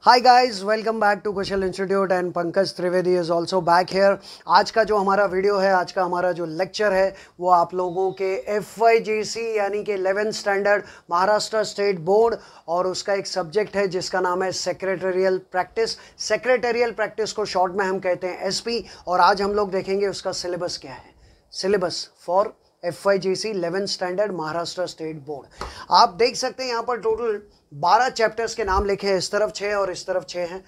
Hi guys, welcome back to Kushal institute and Pankaj Trivedi is also back here. आज का जो हमारा वीडियो है, आज का हमारा जो लेक्चर है वो आप लोगों के FYGC यानी कि 11th standard Maharashtra state board और उसका एक सब्जेक्ट है जिसका नाम है सेक्रेटरियल प्रैक्टिस। सेक्रेटरियल प्रैक्टिस को शॉर्ट में हम कहते हैं SP। और आज हम लोग देखेंगे उसका सिलेबस क्या है। Syllabus for FYGC 11th standard Maharashtra state board. आप देख सकते हैं यहाँ पर टोटल 12 चैप्टर्स के नाम लिखे हैं, इस तरफ 6 और इस तरफ 6 हैं।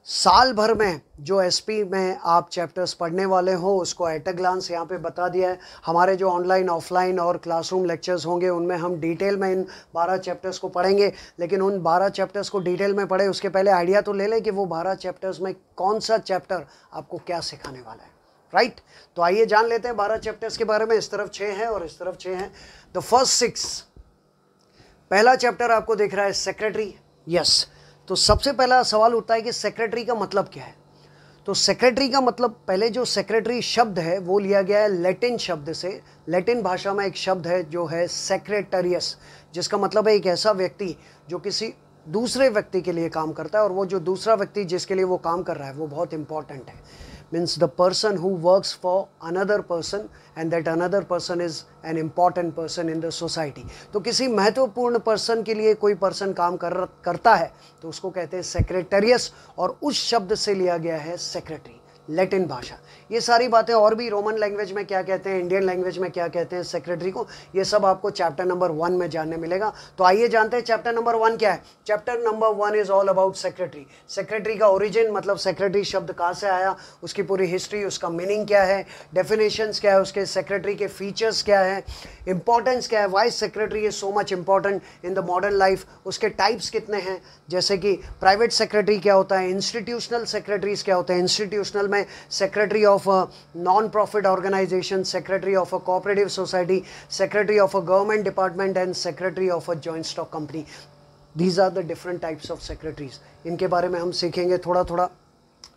साल भर में जो SP में आप चैप्टर्स पढ़ने वाले हो उसको एट अ ग्लांस यहाँ पे बता दिया है। हमारे जो ऑनलाइन ऑफलाइन और क्लासरूम लेक्चर्स होंगे उनमें हम डिटेल में इन 12 चैप्टर्स को पढ़ेंगे, लेकिन उन 12 चैप्टर्स को डिटेल में पढ़े उसके पहले आइडिया तो ले लें कि वो 12 चैप्टर्स में कौन सा चैप्टर आपको क्या सिखाने वाला है। राइट, तो आइए जान लेते हैं 12 चैप्टर्स के बारे में। इस तरफ 6 हैं और इस तरफ 6 हैं। द फर्स्ट 6, पहला चैप्टर आपको दिख रहा है सेक्रेटरी। यस, तो सबसे पहला सवाल उठता है कि सेक्रेटरी का मतलब क्या है। तो सेक्रेटरी का मतलब, पहले जो सेक्रेटरी शब्द है वो लिया गया है लैटिन शब्द से। लैटिन भाषा में एक शब्द है जो है सेक्रेटरियस, जिसका मतलब है एक ऐसा व्यक्ति जो किसी दूसरे व्यक्ति के लिए काम करता है, और वो जो दूसरा व्यक्ति जिसके लिए वो काम कर रहा है वो बहुत इंपॉर्टेंट है। Means the person who works for another person and that another person is an important person in the society। तो किसी महत्वपूर्ण पर्सन के लिए कोई पर्सन काम करता है तो उसको कहते हैं सेक्रेटरियस, और उस शब्द से लिया गया है सेक्रेटरी, लैटिन भाषा। ये सारी बातें और भी रोमन लैंग्वेज में क्या कहते हैं, इंडियन लैंग्वेज में क्या कहते हैं सेक्रेटरी को, ये सब आपको चैप्टर नंबर 1 में जानने मिलेगा। तो आइए जानते हैं चैप्टर नंबर 1 क्या है। Chapter number 1 is all about secretary. Secretary का ओरिजिन, मतलब सेक्रेटरी शब्द कहाँ से आया, उसकी पूरी हिस्ट्री, उसका मीनिंग क्या है, डेफिनेशंस क्या है उसके, सेक्रेटरी के फीचर्स क्या है, इंपॉर्टेंस क्या है, why secretary is so much important in the modern life, उसके टाइप्स कितने हैं, जैसे कि प्राइवेट सेक्रेटरी क्या होता है, इंस्टीट्यूशनल सेक्रेटरीज क्या होते हैं, इंस्टीट्यूशनल में secretary of a non profit organisation, secretary of a cooperative society, secretary of a government department and secretary of a joint stock company. These are the different types of secretaries. इनके बारे में हम सीखेंगे थोड़ा थोड़ा।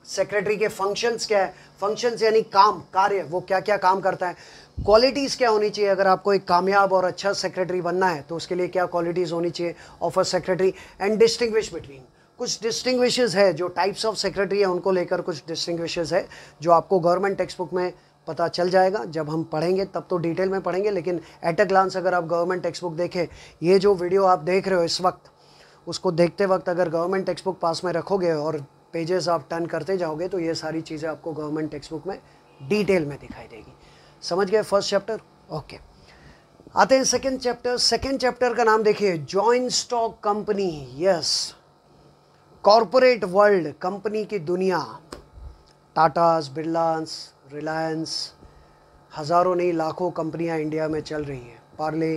Secretary के functions क्या है, फंक्शंस यानी काम, कार्य, वो क्या क्या काम करता है। क्वालिटीज़ क्या होनी चाहिए, अगर आपको एक कामयाब और अच्छा सेक्रेटरी बनना है तो उसके लिए क्या क्वालिटीज़ होनी चाहिए of a secretary. And distinguish between, कुछ डिस्टिंग्विशेस है, जो टाइप्स ऑफ सेक्रेटरी है उनको लेकर कुछ डिस्टिंग्विशेस है जो आपको गवर्नमेंट टेक्स्ट बुक में पता चल जाएगा। जब हम पढ़ेंगे तब तो डिटेल में पढ़ेंगे, लेकिन एट अ ग्लांस अगर आप गवर्नमेंट टेक्स्ट बुक देखें, ये जो वीडियो आप देख रहे हो इस वक्त, उसको देखते वक्त अगर गवर्नमेंट टेक्स्ट बुक पास में रखोगे और पेजेस आप टर्न करते जाओगे तो ये सारी चीज़ें आपको गवर्नमेंट टेक्स्ट बुक में डिटेल में दिखाई देगी। समझ गए फर्स्ट चैप्टर? ओके, आते हैं सेकेंड चैप्टर। सेकेंड चैप्टर का नाम देखिए, joint stock company. Yes, corporate world, company की दुनिया, टाटास, बिरलास, रिलायंस, हज़ारों नहीं लाखों कंपनियां इंडिया में चल रही हैं, पार्ले,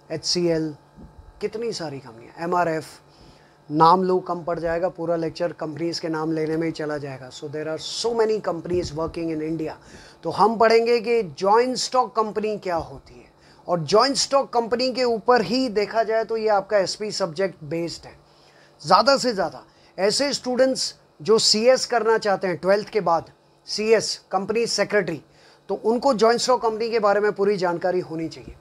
HCL, कितनी सारी कंपनियां, MRF, नाम लो कम पड़ जाएगा, पूरा लेक्चर कंपनीज़ के नाम लेने में ही चला जाएगा। So there are so many companies working in India. तो हम पढ़ेंगे कि जॉइंट स्टॉक कंपनी क्या होती है, और जॉइंट स्टॉक कंपनी के ऊपर ही देखा जाए तो ये आपका SP सब्जेक्ट बेस्ड है। ज़्यादा से ज़्यादा ऐसे स्टूडेंट्स जो CS करना चाहते हैं 12th के बाद, CS कंपनी सेक्रेटरी, तो उनको जॉइंट स्टॉक कंपनी के बारे में पूरी जानकारी होनी चाहिए।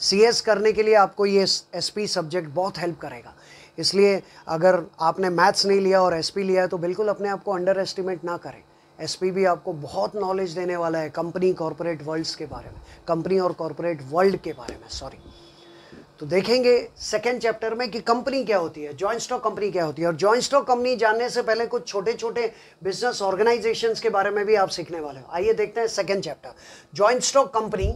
CS करने के लिए आपको ये SP सब्जेक्ट बहुत हेल्प करेगा। इसलिए अगर आपने मैथ्स नहीं लिया और SP लिया है तो बिल्कुल अपने आप को अंडर एस्टिमेट ना करें। SP भी आपको बहुत नॉलेज देने वाला है कंपनी कॉर्पोरेट वर्ल्ड्स के बारे में, कंपनी और कॉर्पोरेट वर्ल्ड के बारे में, सॉरी। तो देखेंगे सेकेंड चैप्टर में कि कंपनी क्या होती है, जॉइंट स्टॉक कंपनी क्या होती है। और जॉइंट स्टॉक कंपनी जानने से पहले कुछ छोटे छोटे बिजनेस ऑर्गेनाइजेशंस के बारे में भी आप सीखने वाले हो। आइए देखते हैं second chapter, joint stock company.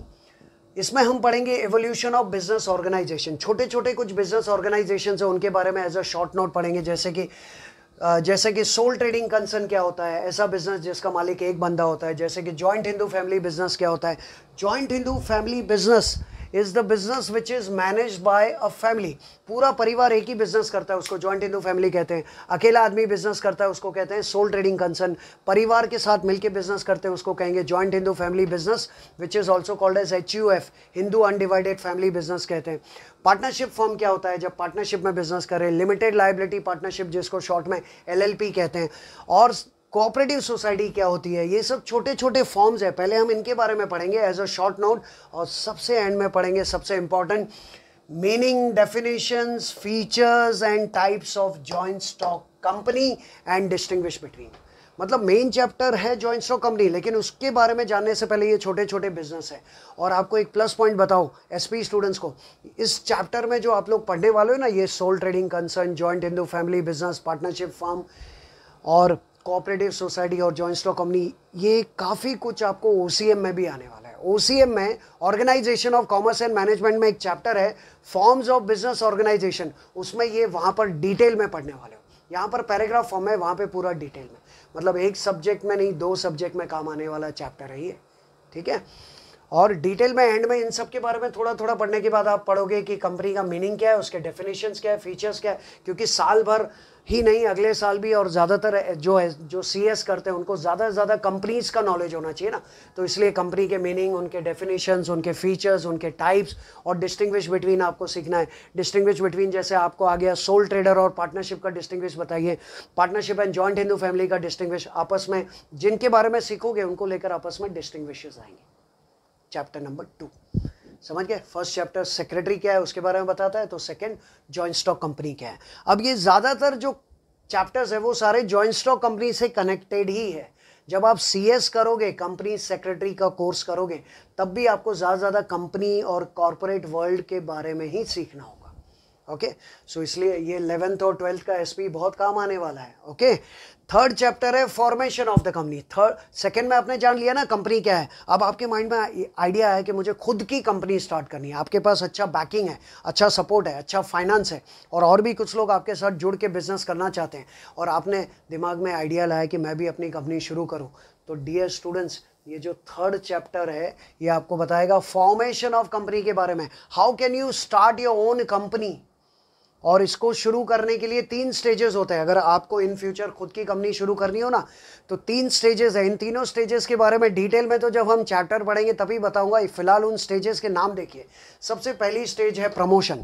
इसमें हम पढ़ेंगे एवोल्यूशन ऑफ बिजनेस ऑर्गेनाइजेशन। छोटे छोटे कुछ बिजनेस ऑर्गेनाइजेशन है उनके बारे में एज अ शॉर्ट नोट पढ़ेंगे, जैसे कि सोल ट्रेडिंग कंसर्न क्या होता है, ऐसा बिजनेस जिसका मालिक एक बंदा होता है। जैसे कि जॉइंट हिंदू फैमिली बिजनेस क्या होता है। Joint Hindu family business is the business which is managed by a family. पूरा परिवार एक ही बिजनेस करता है उसको जॉइंट हिंदू फैमिली कहते हैं। अकेला आदमी बिजनेस करता है उसको कहते हैं सोल ट्रेडिंग कंसर्न। परिवार के साथ मिलकर बिजनेस करते हैं उसको कहेंगे joint Hindu family business, which is also called as HUF, Hindu undivided family business कहते हैं। पार्टनरशिप फर्म क्या होता है, जब पार्टनरशिप में बिजनेस करें। लिमिटेड लायबिलिटी पार्टनरशिप जिसको शॉर्ट में LLP कहते हैं। और कोऑपरेटिव सोसाइटी क्या होती है। ये सब छोटे छोटे फॉर्म्स है, पहले हम इनके बारे में पढ़ेंगे एज अ शॉर्ट नोट, और सबसे एंड में पढ़ेंगे सबसे important meaning, definitions, features and types of joint stock company and distinguish between. मतलब मेन चैप्टर है जॉइंट स्टॉक कंपनी, लेकिन उसके बारे में जानने से पहले ये छोटे छोटे बिजनेस है। और आपको एक प्लस पॉइंट बताओ एसपी स्टूडेंट्स को, इस चैप्टर में जो आप लोग पढ़ने वाले हो ना, ये sole trading concern, joint Hindu family business, partnership firm और कोऑपरेटिव सोसाइटी और जॉइंट स्टॉक कंपनी, ये काफ़ी कुछ आपको ओसीएम में भी आने वाला है। ओसीएम में organisation of commerce and management में एक चैप्टर है फॉर्म्स ऑफ बिजनेस ऑर्गेनाइजेशन, उसमें ये वहाँ पर डिटेल में पढ़ने वाले हो। यहाँ पर पैराग्राफ फॉर्म है, वहाँ पे पूरा डिटेल में, मतलब एक सब्जेक्ट में नहीं 2 सब्जेक्ट में काम आने वाला चैप्टर है ये, ठीक है। और डिटेल में एंड में इन सब के बारे में थोड़ा थोड़ा पढ़ने के बाद आप पढ़ोगे कि कंपनी का मीनिंग क्या है, उसके डेफिनेशंस क्या है, फीचर्स क्या है, क्योंकि साल भर ही नहीं अगले साल भी, और ज़्यादातर जो सीएस करते हैं उनको ज़्यादा से ज़्यादा कंपनीज का नॉलेज होना चाहिए ना, तो इसलिए कंपनी के मीनिंग, उनके डेफिनेशंस, उनके फीचर्स, उनके टाइप्स और डिस्टिंग्विश बिटवीन आपको सीखना है। डिस्टिंग्विश बिटवीन जैसे आपको आ गया सोल ट्रेडर और पार्टनरशिप का डिस्टिंग्विश बताइए, partnership and joint Hindu family का डिस्टिंग्विश, आपस में जिनके बारे में सीखोगे उनको लेकर आपस में डिस्टिंग्विशेस आएंगे। चैप्टर नंबर 2 समझ गए। फर्स्ट चैप्टर सेक्रेटरी क्या है उसके बारे में बताता है, तो सेकंड जॉइंट स्टॉक कंपनी क्या है। अब ये ज़्यादातर जो चैप्टर्स है वो सारे जॉइंट स्टॉक कंपनी से कनेक्टेड ही है। जब आप सीएस करोगे, कंपनी सेक्रेटरी का कोर्स करोगे, तब भी आपको ज़्यादा से ज़्यादा कंपनी और कॉरपोरेट वर्ल्ड के बारे में ही सीखना होगा। ओके, सो इसलिए ये 11th और 12th का एसपी बहुत काम आने वाला है। ओके, थर्ड चैप्टर है formation of the company. Second में आपने जान लिया ना कंपनी क्या है। अब आपके माइंड में आइडिया है कि मुझे खुद की कंपनी स्टार्ट करनी है, आपके पास अच्छा बैकिंग है, अच्छा सपोर्ट है, अच्छा फाइनेंस है, और भी कुछ लोग आपके साथ जुड़ के बिजनेस करना चाहते हैं, और आपने दिमाग में आइडिया लाया कि मैं भी अपनी कंपनी शुरू करूँ। तो डियर स्टूडेंट्स, ये जो थर्ड चैप्टर है ये आपको बताएगा फॉर्मेशन ऑफ कंपनी के बारे में। How can you start your own company, और इसको शुरू करने के लिए 3 स्टेजेस होते हैं। अगर आपको इन फ्यूचर खुद की कंपनी शुरू करनी हो ना, तो 3 स्टेजेस है। इन तीनों स्टेजेस के बारे में डिटेल में तो जब हम चैप्टर पढ़ेंगे तभी बताऊंगा, फिलहाल उन स्टेजेस के नाम देखिए। सबसे पहली स्टेज है प्रमोशन,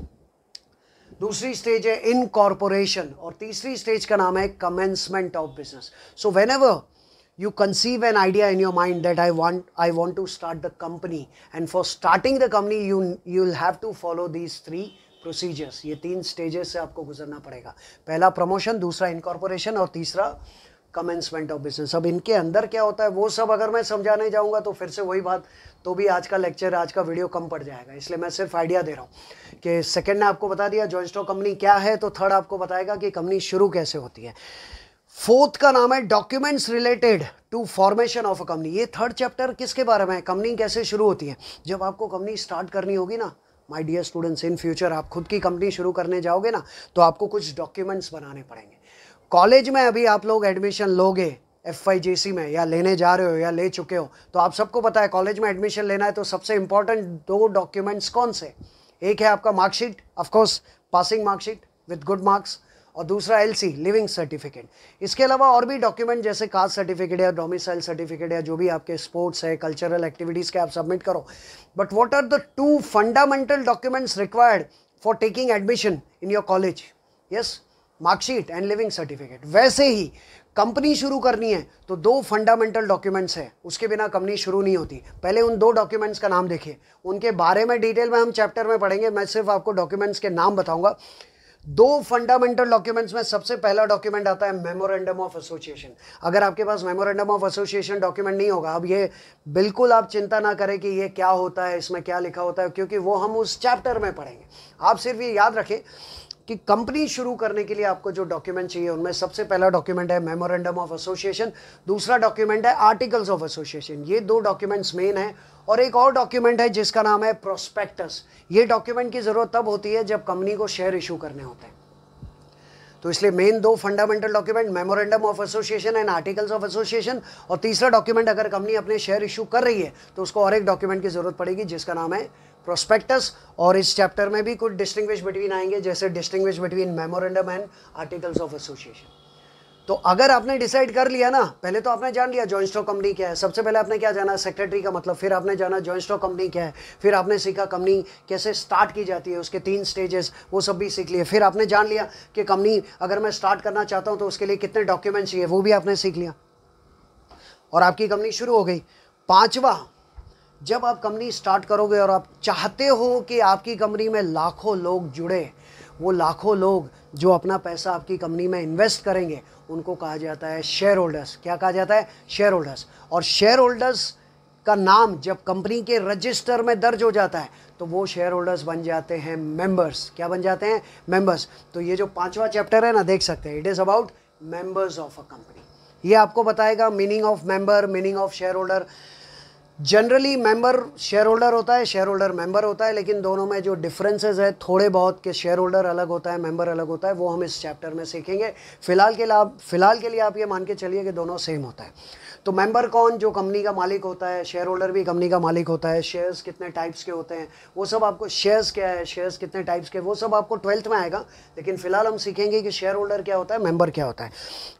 दूसरी स्टेज है इनकॉर्पोरेशन, और तीसरी स्टेज का नाम है commencement of business. So whenever you conceive an idea in your mind that I want to start the company, and for starting the company you'll have to follow these 3 procedures. ये 3 stages से आपको गुजरना पड़ेगा। पहला promotion, दूसरा incorporation, और तीसरा commencement of business. अब इनके अंदर क्या होता है वो सब अगर मैं समझाने जाऊंगा तो फिर से वही बात, तो भी आज का लेक्चर, आज का वीडियो कम पड़ जाएगा। इसलिए मैं सिर्फ आइडिया दे रहा हूँ कि सेकंड ने आपको बता दिया जॉइंट स्टॉक कंपनी क्या है, तो थर्ड आपको बताएगा कि कंपनी शुरू कैसे होती है। फोर्थ का नाम है documents related to formation of a company. ये थर्ड चैप्टर किसके बारे में है, कंपनी कैसे शुरू होती है। जब आपको कंपनी स्टार्ट करनी होगी ना my dear students, in future आप खुद की कंपनी शुरू करने जाओगे ना, तो आपको कुछ डॉक्यूमेंट्स बनाने पड़ेंगे। कॉलेज में अभी आप लोग एडमिशन लोगे FYJC में, या लेने जा रहे हो या ले चुके हो, तो आप सबको पता है कॉलेज में एडमिशन लेना है तो सबसे इंपॉर्टेंट 2 डॉक्यूमेंट्स कौन से, एक है आपका marksheet, of course passing marksheet with good marks, और दूसरा LC लिविंग सर्टिफिकेट। इसके अलावा और भी डॉक्यूमेंट जैसे कास्ट सर्टिफिकेट या डोमिसाइल सर्टिफिकेट या जो भी आपके स्पोर्ट्स है, कल्चरल एक्टिविटीज़ के आप सबमिट करो। But what are the 2 fundamental documents required for taking admission in your college? Yes, marksheet and living certificate. वैसे ही कंपनी शुरू करनी है तो 2 फंडामेंटल डॉक्यूमेंट्स है, उसके बिना कंपनी शुरू नहीं होती। पहले उन 2 डॉक्यूमेंट्स का नाम देखिए, उनके बारे में डिटेल में हम चैप्टर में पढ़ेंगे, मैं सिर्फ आपको डॉक्यूमेंट्स के नाम बताऊंगा। 2 फंडामेंटल डॉक्यूमेंट्स में सबसे पहला डॉक्यूमेंट आता है मेमोरेंडम ऑफ एसोसिएशन। अगर आपके पास मेमोरेंडम ऑफ एसोसिएशन डॉक्यूमेंट नहीं होगा, अब ये बिल्कुल आप चिंता ना करें कि ये क्या होता है, इसमें क्या लिखा होता है, क्योंकि वो हम उस चैप्टर में पढ़ेंगे। आप सिर्फ ये याद रखें कि कंपनी शुरू करने के लिए आपको जो डॉक्यूमेंट चाहिए उनमें सबसे पहला डॉक्यूमेंट है मेमोरेंडम ऑफ एसोसिएशन, दूसरा डॉक्यूमेंट है आर्टिकल्स ऑफ एसोसिएशन। ये 2 डॉक्यूमेंट्स मेन है, और एक और डॉक्यूमेंट है जिसका नाम है प्रोस्पेक्टस। ये डॉक्यूमेंट की जरूरत तब होती है जब कंपनी को शेयर इशू करने होते हैं। तो इसलिए main 2 fundamental document memorandum of association and articles of association, और तीसरा डॉक्यूमेंट अगर कंपनी अपने शेयर इशू कर रही है तो उसको और एक डॉक्यूमेंट की जरूरत पड़ेगी जिसका नाम है प्रोस्पेक्टस। और इस चैप्टर में भी कुछ डिस्टिंग्विश बिटवीन आएंगे, जैसे distinguish between memorandum and articles of association. तो अगर आपने डिसाइड कर लिया ना, पहले तो आपने जान लिया जॉइंट स्टॉक कंपनी क्या है, सबसे पहले आपने क्या जाना, सेक्रेटरी का मतलब, फिर आपने जाना जॉइंट स्टॉक कंपनी क्या है, फिर आपने सीखा कंपनी कैसे स्टार्ट की जाती है, उसके 3 स्टेजेस वो सब भी सीख लिए। फिर आपने जान लिया कि कंपनी अगर मैं स्टार्ट करना चाहता हूं तो उसके लिए कितने डॉक्यूमेंट चाहिए, वो भी आपने सीख लिया, और आपकी कंपनी शुरू हो गई। 5वां, जब आप कंपनी स्टार्ट करोगे और आप चाहते हो कि आपकी कंपनी में लाखों लोग जुड़े, वो लाखों लोग जो अपना पैसा आपकी कंपनी में इन्वेस्ट करेंगे, उनको कहा जाता है शेयर होल्डर्स। क्या कहा जाता है? Share holders. और शेयर होल्डर्स का नाम जब कंपनी के रजिस्टर में दर्ज हो जाता है तो वो शेयर होल्डर्स बन जाते हैं मेंबर्स। क्या बन जाते हैं? मेंबर्स। तो ये जो 5वां चैप्टर है ना, देख सकते हैं, it is about members of a company. ये आपको बताएगा meaning of member, meaning of share holder. Generally member share holder होता है, शेयर होल्डर मेंबर होता है, लेकिन दोनों में जो डिफरेंसेस है थोड़े बहुत, के शेयर होल्डर अलग होता है, मेंबर अलग होता है, वो हम इस चैप्टर में सीखेंगे। फिलहाल के लिए आप ये मान के चलिए कि दोनों सेम होता है। तो मेंबर कौन? जो कंपनी का मालिक होता है। शेयर होल्डर भी कंपनी का मालिक होता है। शेयर्स कितने टाइप्स के होते हैं वो सब आपको, शेयर्स क्या है, शेयर्स कितने टाइप्स के, वो सब आपको 12th में आएगा। लेकिन फिलहाल हम सीखेंगे कि शेयर होल्डर क्या होता है, मेंबर क्या होता है।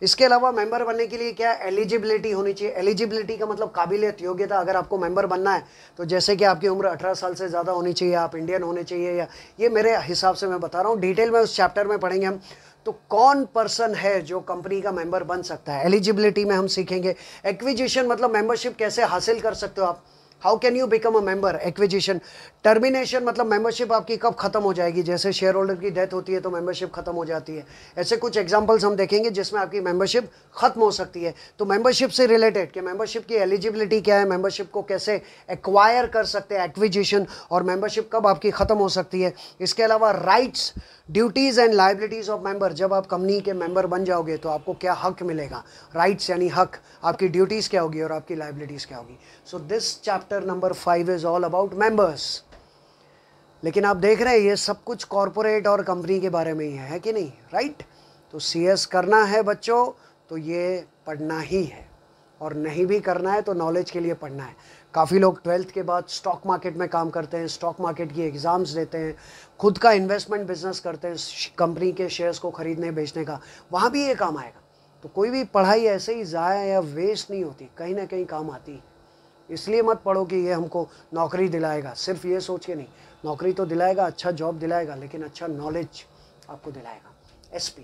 इसके अलावा मेंबर बनने के लिए क्या एलिजिबिलिटी होनी चाहिए? एलिजिबिलिटी का मतलब काबिलियत, योग्यता। अगर आपको मेंबर बनना है तो जैसे कि आपकी उम्र 18 साल से ज़्यादा होनी चाहिए, आप इंडियन होने चाहिए, या ये मेरे हिसाब से मैं बता रहा हूँ, डिटेल में उस चैप्टर में पढ़ेंगे हम। तो कौन पर्सन है जो कंपनी का मेंबर बन सकता है? एलिजिबिलिटी में हम सीखेंगे। एक्विजिशन मतलब मेंबरशिप कैसे हासिल कर सकते हो आप, how can you become a member, acquisition. Termination मतलब मेंबरशिप आपकी कब खत्म हो जाएगी, जैसे शेयर होल्डर की डेथ होती है तो मेंबरशिप खत्म हो जाती है। ऐसे कुछ एग्जांपल्स हम देखेंगे जिसमें आपकी मेंबरशिप खत्म हो सकती है। तो मेंबरशिप से रिलेटेड कि मेंबरशिप की एलिजिबिलिटी क्या है, मेंबरशिप को कैसे एक्वायर कर सकते हैं, एक्विजिशन, और मेंबरशिप कब आपकी खत्म हो सकती है। इसके अलावा rights, duties and liabilities of member. जब आप कंपनी के मेंबर बन जाओगे तो आपको क्या हक मिलेगा, राइट्स यानी हक, आपकी ड्यूटीज़ क्या होगी और आपकी लाइबिलिटीज़ क्या होगी। So this chapter number 5 is all about members. लेकिन आप देख रहे हैं ये सब कुछ कॉरपोरेट और कंपनी के बारे में ही है कि नहीं, राइट? तो CS करना है बच्चों तो ये पढ़ना ही है, और नहीं भी करना है तो नॉलेज के लिए पढ़ना है। काफ़ी लोग 12th के बाद स्टॉक मार्केट में काम करते हैं, स्टॉक मार्केट की एग्ज़ाम्स देते हैं, खुद का इन्वेस्टमेंट बिजनेस करते हैं, कंपनी के शेयर्स को ख़रीदने बेचने का, वहाँ भी ये काम आएगा। तो कोई भी पढ़ाई ऐसे ही ज़ाया या वेस्ट नहीं होती, कहीं ना कहीं काम आती है। इसलिए मत पढ़ो कि ये हमको नौकरी दिलाएगा, सिर्फ ये सोच के नहीं। नौकरी तो दिलाएगा, अच्छा जॉब दिलाएगा, लेकिन अच्छा नॉलेज आपको दिलाएगा। SP।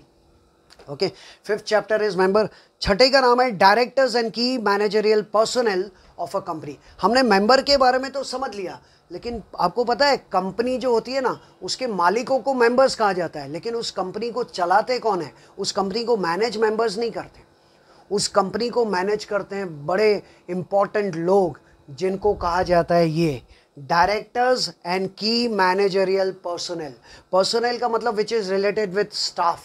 Okay, 5th chapter is member. छठे का नाम है directors and key managerial personnel of a company. हमने मेंबर के बारे में तो समझ लिया, लेकिन आपको पता है कंपनी जो होती है ना, उसके मालिकों को मेंबर्स कहा जाता है, लेकिन उस कंपनी को चलाते कौन है? उस कंपनी को मैनेज मेंबर्स नहीं करते, उस कंपनी को मैनेज करते हैं बड़े इंपॉर्टेंट लोग, जिनको कहा जाता है ये directors and key managerial personal. Personal का मतलब which is related with staff,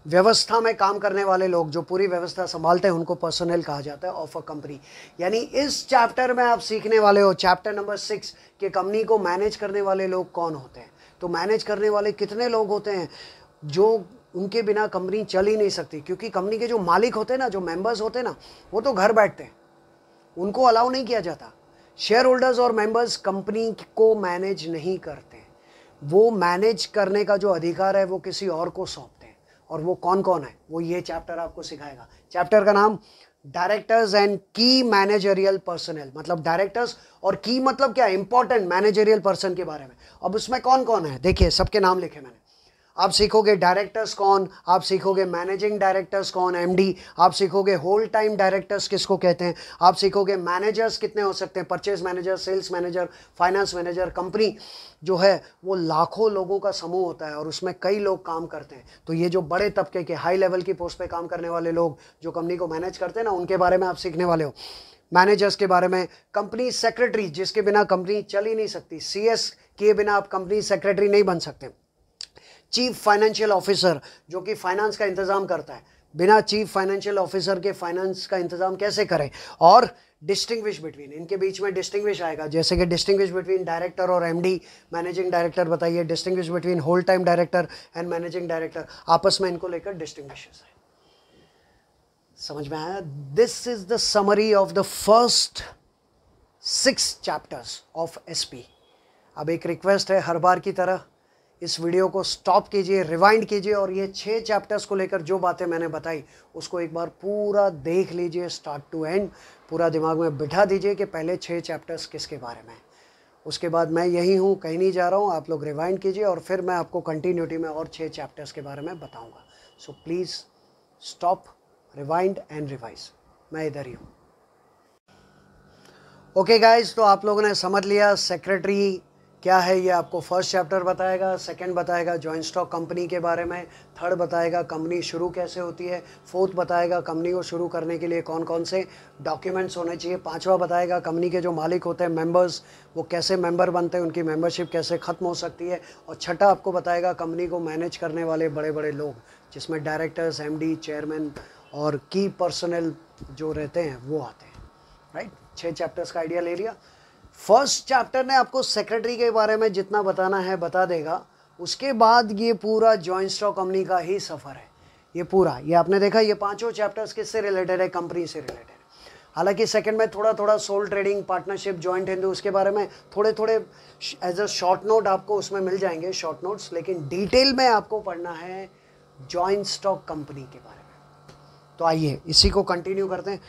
व्यवस्था में काम करने वाले लोग, जो पूरी व्यवस्था संभालते हैं, उनको पर्सनल कहा जाता है ऑफ अ कंपनी। यानी इस चैप्टर में आप सीखने वाले हो, चैप्टर नंबर 6, कि कंपनी को मैनेज करने वाले लोग कौन होते हैं। तो मैनेज करने वाले कितने लोग होते हैं, जो उनके बिना कंपनी चल ही नहीं सकती, क्योंकि कंपनी के जो मालिक होते हैं ना, जो मेंबर्स होते हैं ना, वो तो घर बैठते हैं, उनको अलाउ नहीं किया जाता। शेयर होल्डर्स और मेंबर्स कंपनी को मैनेज नहीं करते, वो मैनेज करने का जो अधिकार है वो किसी और को सौंपते हैं। और वो कौन कौन है, वो ये चैप्टर आपको सिखाएगा। चैप्टर का नाम directors and key managerial personal, मतलब डायरेक्टर्स और की मतलब क्या, इंपॉर्टेंट मैनेजरियल पर्सन के बारे में। अब उसमें कौन कौन है, देखिए सबके नाम लिखे मैंने। आप सीखोगे डायरेक्टर्स कौन, आप सीखोगे मैनेजिंग डायरेक्टर्स कौन, MD, आप सीखोगे होल टाइम डायरेक्टर्स किसको कहते हैं, आप सीखोगे मैनेजर्स कितने हो सकते हैं, purchase manager, sales manager, finance manager. Company जो है वो लाखों लोगों का समूह होता है और उसमें कई लोग काम करते हैं। तो ये जो बड़े तबके के हाई लेवल की पोस्ट पे काम करने वाले लोग जो कंपनी को मैनेज करते हैं ना, उनके बारे में आप सीखने वाले हो। मैनेजर्स के बारे में, कंपनी सेक्रेटरी, जिसके बिना कंपनी चल ही नहीं सकती, CS के बिना आप कंपनी सेक्रेटरी नहीं बन सकते। चीफ फाइनेंशियल ऑफिसर, जो कि फाइनेंस का इंतजाम करता है, बिना चीफ फाइनेंशियल ऑफिसर के फाइनेंस का इंतजाम कैसे करें। और डिस्टिंग्विश बिटवीन, इनके बीच में डिस्टिंग्विश आएगा, जैसे कि डिस्टिंग्विश बिटवीन डायरेक्टर और MD, मैनेजिंग डायरेक्टर बताइए, distinguish between whole time director and managing director, आपस में इनको लेकर डिस्टिंग्विशेस है। समझ में आया? This is the summary of the first 6 chapters of SP। अब एक रिक्वेस्ट है, हर बार की तरह इस वीडियो को स्टॉप कीजिए, रिवाइंड कीजिए, और ये 6 चैप्टर्स को लेकर जो बातें मैंने बताई उसको एक बार पूरा देख लीजिए, स्टार्ट टू एंड पूरा दिमाग में बिठा दीजिए कि पहले 6 चैप्टर्स किसके बारे में। उसके बाद मैं यही हूँ, कहीं नहीं जा रहा हूँ, आप लोग रिवाइंड कीजिए और फिर मैं आपको कंटिन्यूटी में और 6 चैप्टर्स के बारे में बताऊँगा। So please stop, rewind and revise. मैं इधर ही हूँ। ओके गाइस, तो आप लोगों ने समझ लिया सेक्रेटरी क्या है। ये आपको फर्स्ट चैप्टर बताएगा, सेकंड बताएगा जॉइंट स्टॉक कंपनी के बारे में, थर्ड बताएगा कंपनी शुरू कैसे होती है, फोर्थ बताएगा कंपनी को शुरू करने के लिए कौन कौन से डॉक्यूमेंट्स होने चाहिए, पांचवा बताएगा कंपनी के जो मालिक होते हैं मेंबर्स वो कैसे मेंबर बनते हैं, उनकी मेंबरशिप कैसे ख़त्म हो सकती है, और छठा आपको बताएगा कंपनी को मैनेज करने वाले बड़े बड़े लोग जिसमें डायरेक्टर्स, एमडी, चेयरमैन और की पर्सनल जो रहते हैं वो आते हैं। राइट, 6 चैप्टर्स का आइडिया ले लिया। फर्स्ट चैप्टर ने आपको सेक्रेटरी के बारे में जितना बताना है बता देगा, उसके बाद ये पूरा जॉइंट स्टॉक कंपनी का ही सफ़र है। ये पूरा, ये आपने देखा, ये पांचों चैप्टर्स किससे रिलेटेड है? कंपनी से रिलेटेड। हालांकि सेकंड में थोड़ा थोड़ा sole trading, partnership, joint Hindu, उसके बारे में थोड़े थोड़े एज अ शॉर्ट नोट आपको उसमें मिल जाएंगे, शॉर्ट नोट्स, लेकिन डिटेल में आपको पढ़ना है जॉइंट स्टॉक कंपनी के बारे में। तो आइए इसी को कंटिन्यू करते हैं।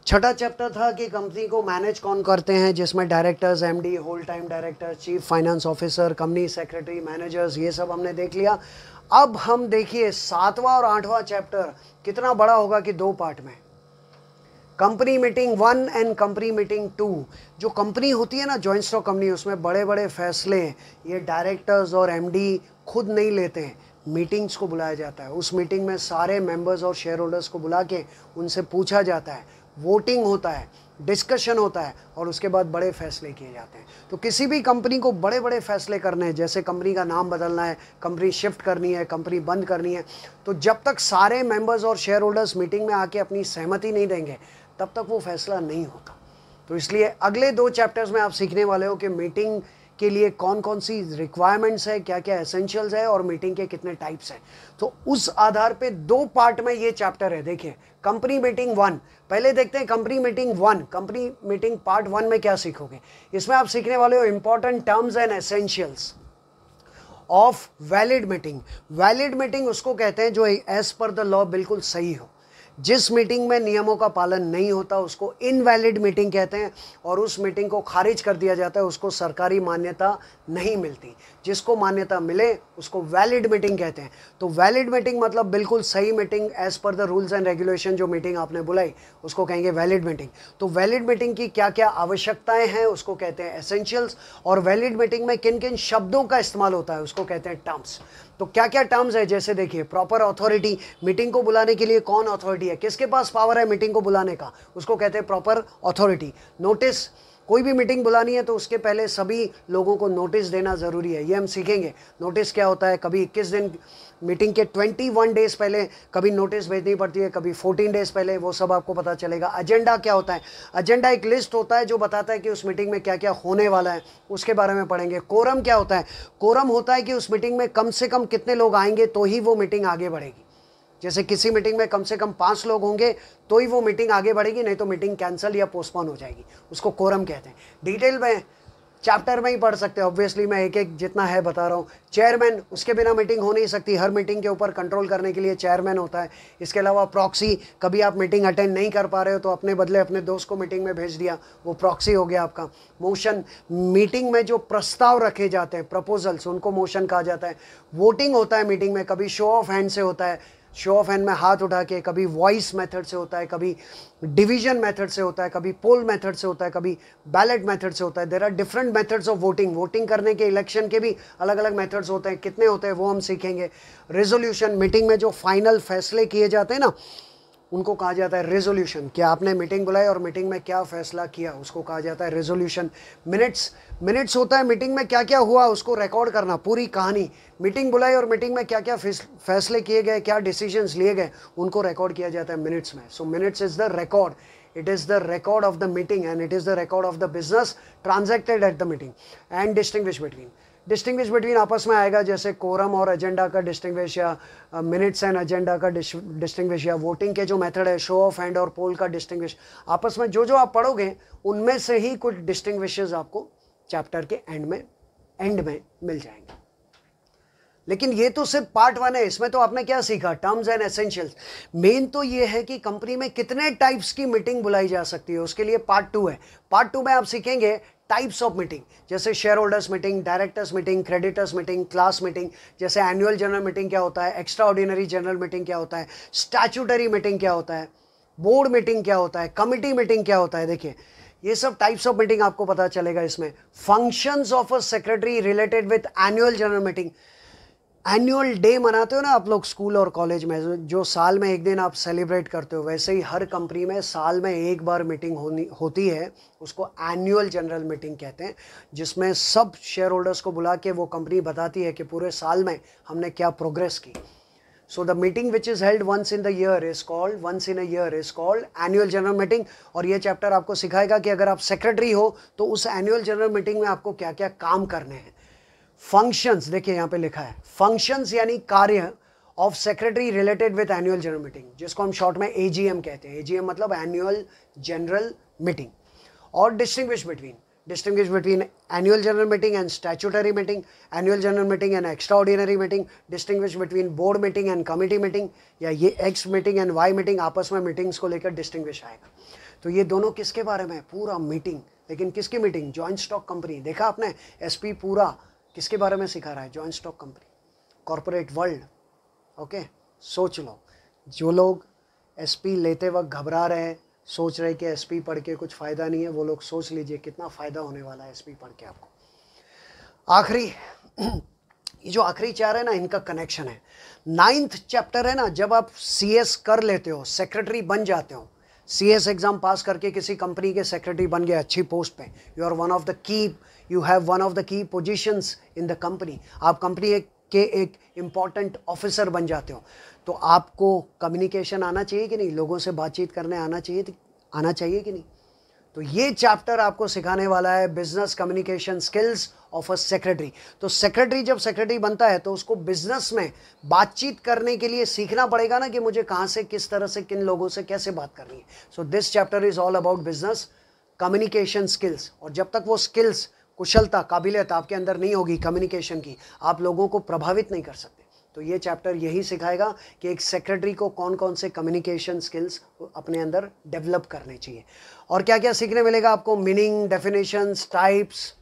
छठा चैप्टर था कि कंपनी को मैनेज कौन करते हैं, जिसमें directors, MD, whole time director, chief finance officer, company secretary, managers, ये सब हमने देख लिया। अब हम देखिए 7वां और 8वां चैप्टर कितना बड़ा होगा कि 2 पार्ट में। Company meeting 1 and company meeting 2। जो कंपनी होती है ना जॉइंट स्टॉक कंपनी, उसमें बड़े बड़े फैसले ये डायरेक्टर्स और एमडी खुद नहीं लेते हैं, मीटिंग्स को बुलाया जाता है। उस मीटिंग में सारे मेंबर्स और शेयर होल्डर्स को बुला के उनसे पूछा जाता है, वोटिंग होता है, डिस्कशन होता है, और उसके बाद बड़े फैसले किए जाते हैं। तो किसी भी कंपनी को बड़े बड़े फैसले करने हैं, जैसे कंपनी का नाम बदलना है, कंपनी शिफ्ट करनी है, कंपनी बंद करनी है, तो जब तक सारे मेंबर्स और शेयर होल्डर्स मीटिंग में आके अपनी सहमति नहीं देंगे तब तक वो फैसला नहीं होता। तो इसलिए अगले 2 चैप्टर्स में आप सीखने वाले हो कि मीटिंग के लिए कौन कौन सी रिक्वायरमेंट्स है, क्या क्या एसेंशियल्स है, और मीटिंग के कितने टाइप्स हैं। तो उस आधार पे 2 पार्ट में ये चैप्टर है। देखिए कंपनी मीटिंग 1, पहले देखते हैं company meeting 1। Company meeting part 1 में क्या सीखोगे? इसमें आप सीखने वाले हो important terms and essentials of valid meeting. Valid meeting उसको कहते हैं जो एज पर द लॉ बिल्कुल सही हो। जिस मीटिंग में नियमों का पालन नहीं होता उसको इनवैलिड मीटिंग कहते हैं, और उस मीटिंग को खारिज कर दिया जाता है, उसको सरकारी मान्यता नहीं मिलती। जिसको मान्यता मिले उसको वैलिड मीटिंग कहते हैं। तो वैलिड मीटिंग मतलब बिल्कुल सही meeting, as per the rules and regulation जो मीटिंग आपने बुलाई उसको कहेंगे वैलिड मीटिंग। तो वैलिड मीटिंग की क्या क्या आवश्यकताएं हैं उसको कहते हैं एसेंशियल्स, और वैलिड मीटिंग में किन किन शब्दों का इस्तेमाल होता है उसको कहते हैं टर्म्स। तो क्या क्या टर्म्स है, जैसे देखिए प्रॉपर अथॉरिटी, मीटिंग को बुलाने के लिए कौन अथॉरिटी है, किसके पास पावर है मीटिंग को बुलाने का, उसको कहते हैं प्रॉपर अथॉरिटी। नोटिस, कोई भी मीटिंग बुलानी है तो उसके पहले सभी लोगों को नोटिस देना ज़रूरी है, ये हम सीखेंगे। नोटिस क्या होता है, कभी 21 दिन मीटिंग के 21 डेज़ पहले कभी नोटिस भेजनी पड़ती है, कभी 14 डेज़ पहले, वो सब आपको पता चलेगा। एजेंडा क्या होता है, एजेंडा एक लिस्ट होता है जो बताता है कि उस मीटिंग में क्या क्या होने वाला है, उसके बारे में पढ़ेंगे। कोरम क्या होता है, कोरम होता है कि उस मीटिंग में कम से कम कितने लोग आएंगे तो ही वो मीटिंग आगे बढ़ेगी। जैसे किसी मीटिंग में कम से कम 5 लोग होंगे तो ही वो मीटिंग आगे बढ़ेगी, नहीं तो मीटिंग कैंसिल या पोस्टपोन हो जाएगी, उसको कोरम कहते हैं। डिटेल में चैप्टर में ही पढ़ सकते हैं, ऑब्वियसली मैं एक एक जितना है बता रहा हूँ। चेयरमैन, उसके बिना मीटिंग हो नहीं सकती, हर मीटिंग के ऊपर कंट्रोल करने के लिए चेयरमैन होता है। इसके अलावा प्रॉक्सी, कभी आप मीटिंग अटेंड नहीं कर पा रहे हो तो अपने बदले अपने दोस्त को मीटिंग में भेज दिया, वो प्रॉक्सी हो गया आपका। मोशन, मीटिंग में जो प्रस्ताव रखे जाते हैं, प्रपोजल्स, उनको मोशन कहा जाता है। वोटिंग होता है मीटिंग में, कभी शो ऑफ हैंड से होता है, शो ऑफ हैंड में हाथ उठा के, कभी वॉइस मेथड से होता है, कभी डिवीजन मेथड से होता है, कभी पोल मेथड से होता है, कभी बैलेट मेथड से होता है। There are different methods of voting. Voting करने के, इलेक्शन के भी अलग अलग मेथड्स होते हैं, कितने होते हैं वो हम सीखेंगे। रेजोल्यूशन, मीटिंग में जो फाइनल फैसले किए जाते हैं ना उनको कहा जाता है रेजोल्यूशन। कि आपने मीटिंग बुलाई और मीटिंग में क्या फैसला किया उसको कहा जाता है रेजोल्यूशन। मिनट्स, मिनट्स होता है मीटिंग में क्या क्या हुआ उसको रिकॉर्ड करना, पूरी कहानी। मीटिंग बुलाई और मीटिंग में क्या क्या फैसले किए गए, क्या डिसीजंस लिए गए, उनको रिकॉर्ड किया जाता है मिनट्स में। So minutes is the record, it is the record of the meeting and it is the record of the business transacted at the meeting. And distinguish between आपस में आएगा, जैसे कोरम और एजेंडा का डिस्टिंग्विश, या minutes and agenda का distinguish, या voting के जो मेथड है शो ऑफ हैंड और पोल का डिस्टिंग्विश। आपस में जो आप पढ़ोगे उनमें से ही कुछ डिस्टिंग्विशेस आपको चैप्टर के एंड में मिल जाएंगे। लेकिन ये तो सिर्फ पार्ट 1 है, इसमें तो आपने क्या सीखा, टर्म्स एंड एसेंशियल्स। मेन तो ये है कि कंपनी में कितने टाइप्स की मीटिंग बुलाई जा सकती है, उसके लिए पार्ट 2 है। पार्ट 2 में आप सीखेंगे टाइप्स ऑफ मीटिंग, जैसे share holders meeting, directors meeting, creditors meeting, class meeting, जैसे एनुअल जनरल मीटिंग क्या होता है, एक्स्ट्रा ऑर्डिनरी जनरल मीटिंग क्या होता है, स्टैट्यूटरी मीटिंग क्या होता है, बोर्ड मीटिंग क्या होता है, कमिटी मीटिंग क्या होता है। देखिए ये सब टाइप्स ऑफ मीटिंग आपको पता चलेगा इसमें। Functions of a secretary related with annual general meeting. Annual day मनाते हो ना आप लोग स्कूल और कॉलेज में, जो साल में एक दिन आप सेलिब्रेट करते हो, वैसे ही हर कंपनी में साल में एक बार मीटिंग होती है, उसको एनुअल जनरल मीटिंग कहते हैं, जिसमें सब शेयर होल्डर्स को बुला के वो कंपनी बताती है कि पूरे साल में हमने क्या प्रोग्रेस की। So the meeting which is held once in a year is called annual general meeting। और ये चैप्टर आपको सिखाएगा कि अगर आप सेक्रेटरी हो तो उस एनुअल जनरल मीटिंग में आपको क्या क्या काम करने हैं। फंक्शंस, देखिए यहाँ पे लिखा है फंक्शंस यानी कार्य of secretary related with annual general meeting, जिसको हम शॉर्ट में एजीएम कहते हैं। एजीएम मतलब एनुअल जनरल मीटिंग। और distinguish between annual general meeting and statutory meeting, annual general meeting and extraordinary meeting, distinguish between board meeting and committee meeting, या ये X meeting and Y meeting, आपस में meetings को लेकर distinguish आएगा। तो ये दोनों किसके बारे में? पूरा मीटिंग। लेकिन किसकी मीटिंग? Joint stock company. देखा आपने एसपी पूरा किसके बारे में सिखा रहा है? Joint stock company, corporate world. Okay, सोच लो, जो लोग एसपी लेते वक्त घबरा रहे हैं, सोच रहे कि एसपी पढ़ के कुछ फ़ायदा नहीं है, वो लोग सोच लीजिए कितना फ़ायदा होने वाला है एसपी पढ़ के आपको। आखिरी ये जो आखिरी चार है ना, इनका कनेक्शन है। 9th चैप्टर है ना, जब आप सीएस कर लेते हो, सेक्रेटरी बन जाते हो, सीएस एग्जाम पास करके किसी कंपनी के सेक्रेटरी बन गए अच्छी पोस्ट पे, you have one of the key positions in the company, आप कंपनी के एक इम्पॉर्टेंट ऑफिसर बन जाते हो, तो आपको कम्युनिकेशन आना चाहिए कि नहीं? लोगों से बातचीत करने आना चाहिए कि नहीं? तो ये चैप्टर आपको सिखाने वाला है business communication skills of a secretary. तो सेक्रेटरी जब सेक्रेटरी बनता है तो उसको बिजनेस में बातचीत करने के लिए सीखना पड़ेगा ना, कि मुझे कहाँ से, किस तरह से, किन लोगों से कैसे बात करनी है। So this chapter is all about business communication skills. और जब तक वो स्किल्स, कुशलता, काबिलियत आपके अंदर नहीं होगी कम्युनिकेशन की, आप लोगों को प्रभावित नहीं कर सकते। तो ये चैप्टर यही सिखाएगा कि एक सेक्रेटरी को कौन कौन से कम्युनिकेशन स्किल्स अपने अंदर डेवलप करने चाहिए और क्या क्या सीखने मिलेगा आपको। Meaning, definitions, types,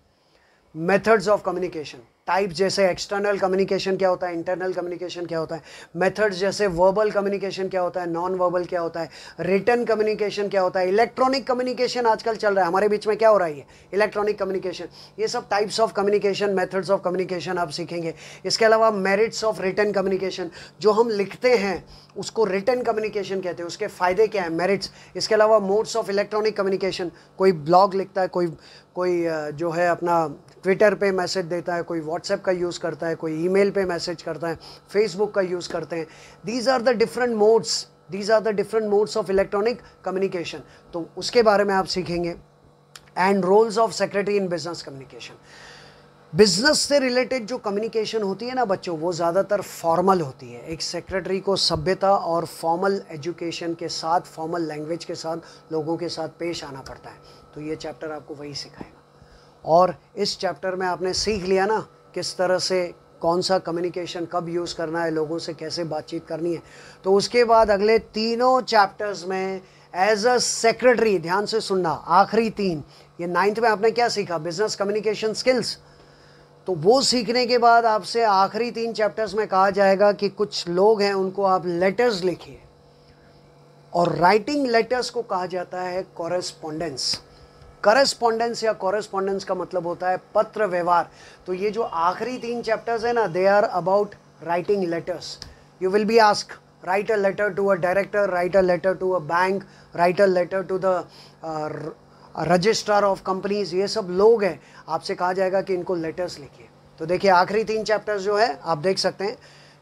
methods of communication. Type जैसे एक्सटर्नल कम्युनिकेशन क्या होता है, इंटरनल कम्युनिकेशन क्या होता है। मेथड्स जैसे वर्बल कम्युनिकेशन क्या होता है, नॉन वर्बल क्या होता है, रिटन कम्युनिकेशन क्या होता है, इलेक्ट्रॉनिक कम्युनिकेशन आजकल चल रहा है हमारे बीच में, क्या हो रहा है, इलेक्ट्रॉनिक कम्युनिकेशन। ये सब types of communication, methods of communication आप सीखेंगे। इसके अलावा मेरिट्स ऑफ रिटन कम्युनिकेशन, जो हम लिखते हैं उसको रिटन कम्युनिकेशन कहते हैं, उसके फ़ायदे क्या हैं, मेरिट्स। इसके अलावा मोड्स ऑफ इलेक्ट्रॉनिक कम्युनिकेशन, कोई ब्लॉग लिखता है, कोई जो है अपना ट्विटर पे मैसेज देता है, कोई व्हाट्सएप का यूज़ करता है, कोई ईमेल पे मैसेज करता है, फेसबुक का यूज़ करते हैं। These are the different modes of electronic communication. तो उसके बारे में आप सीखेंगे। And roles of secretary in business communication. Business से रिलेटेड जो कम्युनिकेशन होती है ना बच्चों, वो ज़्यादातर फॉर्मल होती है। एक सेक्रेटरी को सभ्यता और फॉर्मल एजुकेशन के साथ, फॉर्मल लैंग्वेज के साथ लोगों के साथ पेश आना पड़ता है। तो ये चैप्टर आपको वही सिखाएगा। और इस चैप्टर में आपने सीख लिया ना किस तरह से, कौन सा कम्युनिकेशन कब यूज़ करना है, लोगों से कैसे बातचीत करनी है। तो उसके बाद अगले तीनों चैप्टर्स में एज अ सेक्रेटरी, ध्यान से सुनना, आखिरी तीन, ये 9th में आपने क्या सीखा, बिजनेस कम्युनिकेशन स्किल्स। तो वो सीखने के बाद आपसे आखिरी 3 चैप्टर्स में कहा जाएगा कि कुछ लोग हैं उनको आप लेटर्स लिखिए। और राइटिंग लेटर्स को कहा जाता है कॉरेस्पॉन्डेंस। या कॉरेस्पॉन्डेंस का मतलब होता है पत्र व्यवहार। तो ये जो आखिरी 3 चैप्टर्स है ना, they are about writing letters. You will be ask, write a letter to a director, write a letter to a bank, write a letter to the registrar of companies. ये सब लोग हैं, आपसे कहा जाएगा कि इनको लेटर्स लिखिए। तो देखिए आखिरी 3 चैप्टर्स जो है आप देख सकते हैं,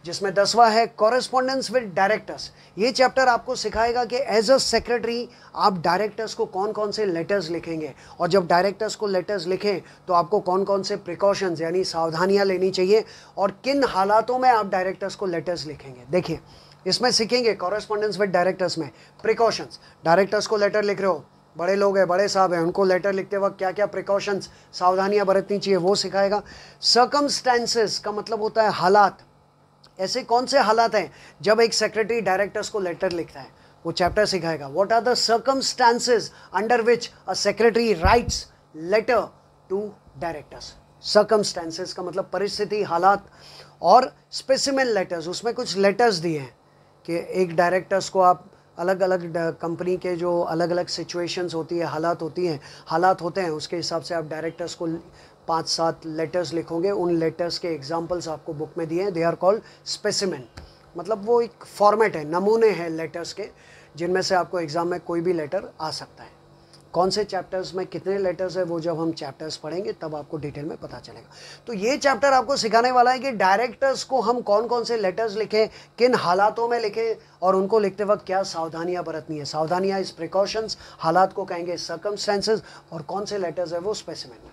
जिसमें 10वां है कॉरेस्पॉन्डेंस विद डायरेक्टर्स। ये चैप्टर आपको सिखाएगा कि एज अ सेक्रेटरी आप डायरेक्टर्स को कौन कौन से लेटर्स लिखेंगे, और जब डायरेक्टर्स को लेटर्स लिखें तो आपको कौन कौन से प्रिकॉशंस यानी सावधानियां लेनी चाहिए, और किन हालातों में आप डायरेक्टर्स को लेटर्स लिखेंगे। देखिए इसमें सीखेंगे कॉरेस्पॉन्डेंस विद डायरेक्टर्स में प्रिकॉशंस। डायरेक्टर्स को लेटर लिख रहे हो, बड़े लोग हैं, बड़े साहब हैं, उनको लेटर लिखते वक्त क्या क्या प्रिकॉशंस, सावधानियां बरतनी चाहिए, वो सिखाएगा। सर्कमस्टेंसेस का मतलब होता है हालात। ऐसे कौन से हालात हैं जब एक सेक्रेटरी डायरेक्टर्स को लेटर लिखता है, वो चैप्टर सिखाएगा। What are the circumstances under which a secretary writes letter to directors. Circumstances का मतलब परिस्थिति, हालात। और स्पेसिमेन लेटर्स, उसमें कुछ लेटर्स दिए हैं कि एक डायरेक्टर्स को आप अलग अलग कंपनी के जो अलग अलग सिचुएशंस होती है, हालात होते हैं, उसके हिसाब से आप डायरेक्टर्स को 5-7 लेटर्स लिखोगे। उन लेटर्स के एग्जांपल्स आपको बुक में दिए हैं। दे आर कॉल्ड स्पेसिमेन, मतलब वो एक फॉर्मेट है, नमूने हैं लेटर्स के, जिनमें से आपको एग्ज़ाम में कोई भी लेटर आ सकता है। कौन से चैप्टर्स में कितने लेटर्स है वो जब हम चैप्टर्स पढ़ेंगे तब आपको डिटेल में पता चलेगा। तो ये चैप्टर आपको सिखाने वाला है कि डायरेक्टर्स को हम कौन कौन से लेटर्स लिखें, किन हालातों में लिखें, और उनको लिखते वक्त क्या सावधानियां बरतनी है। सावधानियां इस प्रिकॉशंस, हालात को कहेंगे सर्कमस्टेंसेस, और कौन से लेटर्स है वो स्पेसिमेन।